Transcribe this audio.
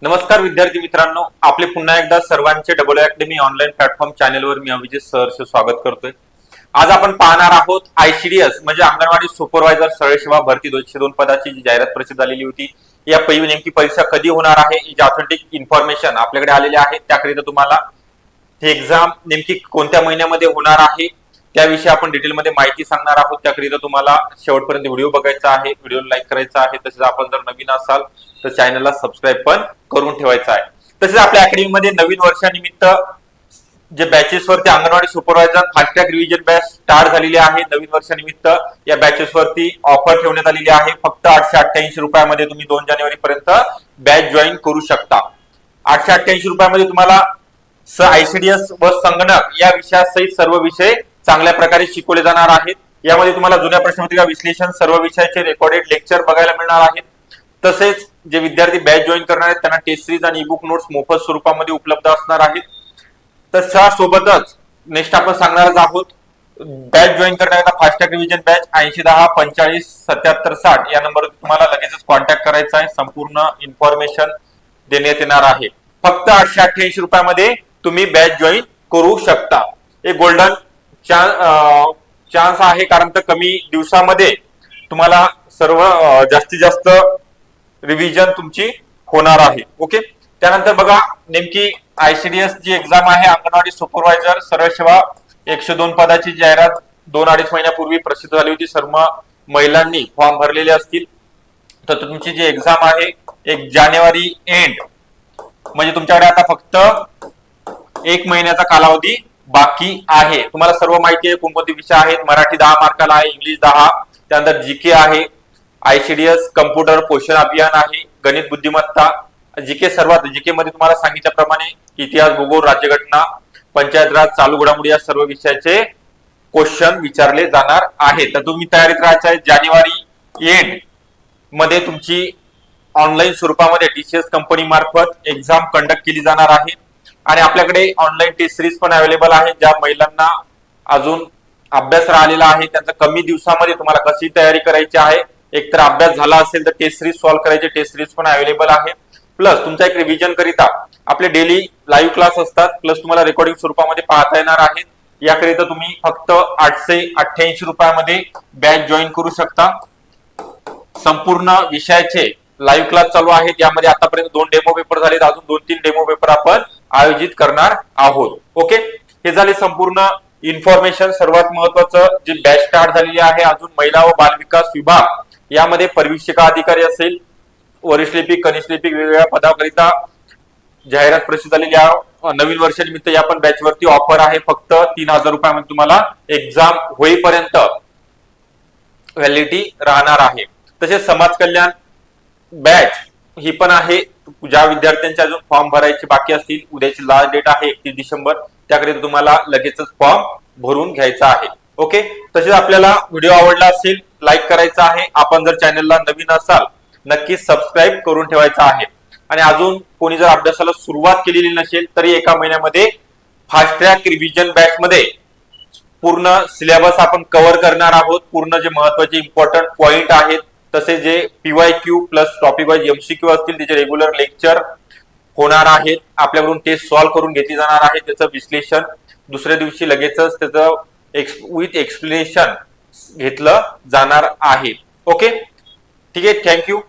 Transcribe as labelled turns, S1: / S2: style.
S1: नमस्कार विद्यार्थी मित्रांनो, आपले पुन्हा एकदा सर्वांचे डबल अकॅडमी ऑनलाईन प्लॅटफॉर्म चॅनलवर मी अभिजित सहर्ष स्वागत करतोय। आज आपण पाहणार आहोत आयसीडीएस म्हणजे अंगणवाडी सुपरवायझर सरळ सेवा भरती 202 पदाची जी जाहिरात प्रसिद्ध झालेली होती। या नेमकी परीक्षा कधी होणार आहे याची ऑथेंटिक इन्फॉर्मेशन आपल्याकडे आलेली आहे। त्याकरिता तुम्हाला ही एक्झाम नेमकी कोणत्या महिन्यामध्ये होणार आहे त्याविषयी आपण डिटेलमध्ये माहिती सांगणार आहोत। त्याकरिता तुम्हाला शेवटपर्यंत व्हिडिओ बघायचा आहे, व्हिडिओला लाईक करायचा आहे। तसेच आपण जर नवीन असाल तर चॅनलला सबस्क्राईब पण करून ठेवायचा आहे। तसेच आपल्या अकॅडमीमध्ये नवीन वर्षानिमित्त जे बॅचेस वरती anganwadi supervisor fast track revision batch start झालेली आहे। नवीन वर्षानिमित्त या बॅचेस वरती ऑफर ठेवण्यात आलेली आहे। फक्त 888 रुपयामध्ये तुम्ही 2 जानेवारी पर्यंत बॅच जॉईन करू शकता। 888 रुपयामध्ये तुम्हाला आयसीडीएस व संगणक या विषयासहित सर्व विषय चांगल्या प्रकारे शिकवले जाणार आहेत। यामध्ये तुम्हाला जुन्या प्रश्नपत्रिका विश्लेषण सर्व विषयाचे रेकॉर्डेड लेक्चर बघायला मिळणार आहेत। तसेच जे विद्यार्थी बॅच जॉईन करणार आहेत त्यांना टेस्ट सिरीज आणि ईबुक नोट्स मोफत स्वरूपामध्ये उपलब्ध असणार आहेत। तर त्यासोबतच नेक्स्ट आपण सांगणारच आहोत बॅच जॉईन करण्याकरता फास्ट ट्रॅक रिव्हिजन बॅच 8010 45 77 60 या नंबरवर तुम्हाला लगेचच कॉन्टॅक्ट करायचा आहे। संपूर्ण इन्फॉर्मेशन देण्यात येणार आहे। फक्त 888 रुपयामध्ये तुम्ही बॅच जॉईन करू शकता। एक गोल्डन चान्स आहे, कारण तर कमी दिवसामध्ये तुम्हाला सर्व जास्तीत जास्त रिव्हिजन तुमची होणार आहे। ओके, त्यानंतर बघा नेमकी आयसीडीएस जी एक्झाम आहे अंगणवाडी सुपरवायझर सरळ सेवा 102 पदाची जाहिरात 2-2.5 महिन्यापूर्वी प्रसिद्ध झाली होती। सर्व महिलांनी फॉर्म भरलेले असतील। तर तुमची जी एक्झाम आहे 1 जानेवारी एंड म्हणजे तुमच्याकडे आता फक्त 1 महिन्याचा कालावधी बाकी आहे। तुम्हाला सर्व माहिती आहे कोणकोणते विषय आहेत। मराठी 10 मार्काला आहे, इंग्लिश 10, त्यानंतर जीके आहे, आयसीडीएस कम्प्युटर पोषण अभियान आहे, गणित बुद्धिमत्ता, जीके सर्वात जीके मध्ये तुम्हाला सांगितल्याप्रमाणे इतिहास, भूगोल, राज्यघटना, पंचायत राज, चालू घडामोडी या सर्व विषयाचे क्वेश्चन विचारले जाणार आहेत। तर तुम्ही तयारीत राहायचं आहे। जानेवारी एंड मध्ये तुमची ऑनलाईन स्वरूपामध्ये टीसीएस कंपनी मार्फत एक्झाम कंडक्ट केली जाणार आहे। आणि आपल्याकडे ऑनलाईन टेस्ट सिरीज पण अवेलेबल आहे। ज्या महिलांना अजून अभ्यास राहिलेला आहे त्यांचा कमी दिवसामध्ये तुम्हाला कशी तयारी करायची आहे, एकतर अभ्यास झाला असेल तर टेस्ट सिरीज सॉल्व्ह करायचे टेस्ट सिरीज पण अवेलेबल आहे। प्लस तुमचा एक रिव्हिजन करिता आपले डेली लाईव्ह क्लास असतात, प्लस तुम्हाला रेकॉर्डिंग स्वरूपामध्ये पाहता येणार आहेत। याकरिता तुम्ही फक्त 888 रुपयामध्ये बॅच जॉईन करू शकता। संपूर्ण विषयाचे लाईव्ह क्लास चालू आहेत। यामध्ये आतापर्यंत 2 डेमो पेपर झालेत, अजून 2-3 डेमो पेपर आपण आयोजित करणार आहोत। ओके, हे झाले संपूर्ण इन्फॉर्मेशन। सर्वात महत्वाचं जी बॅच स्टार्ट झालेली आहे अजून महिला व बाल विकास विभाग यामध्ये परिवीक्षिका अधिकारी असेल, वरिष्ठ लिपिक, कनिष्ठ लिपिक वेगवेगळ्या पदाकरिता जाहिरात प्रसिद्ध झालेली आहे। नवीन वर्षानिमित्त या पण बॅच वरती ऑफर आहे। फक्त 3000 रुपयामध्ये तुम्हाला एक्झाम होईपर्यंत व्हॅलिडिटी राहणार आहे। तसेच समाज कल्याण बॅच ही पण आहे। ज्या विद्यार्थ्यांचे अजून फॉर्म भरायचे बाकी असतील, उद्याची लास्ट डेट आहे 31 डिसेंबर, त्याकरिता तुम्हाला लगेचच फॉर्म भरून घ्यायचा आहे। ओके, तसेच आपल्याला व्हिडिओ आवडला असेल लाईक करायचा आहे। आपण जर चॅनलला नवीन असाल नक्की सबस्क्राईब करून ठेवायचा आहे। आणि अजून कोणी जर अभ्यासाला सुरुवात केलेली नसेल तरी 1 महिन्यामध्ये फास्ट ट्रॅक रिव्हिजन बॅच मध्ये पूर्ण सिलेबस आपण कव्हर करणार आहोत। पूर्ण जे महत्वाचे इम्पॉर्टंट पॉइंट आहेत, तसे जे PYQ plus topic wise MCQ असतील त्याचे रेग्युलर लेक्चर होणार आहेत। आपल्याकडून टेस्ट सॉल्व्ह करून घेतली जाणार आहे, त्याचं विश्लेषण दुसऱ्या दिवशी लगेचच त्याचं विथ एक्सप्लेनेशन घेतलं जाणार आहे। ओके, ठीक आहे, थँक्यू।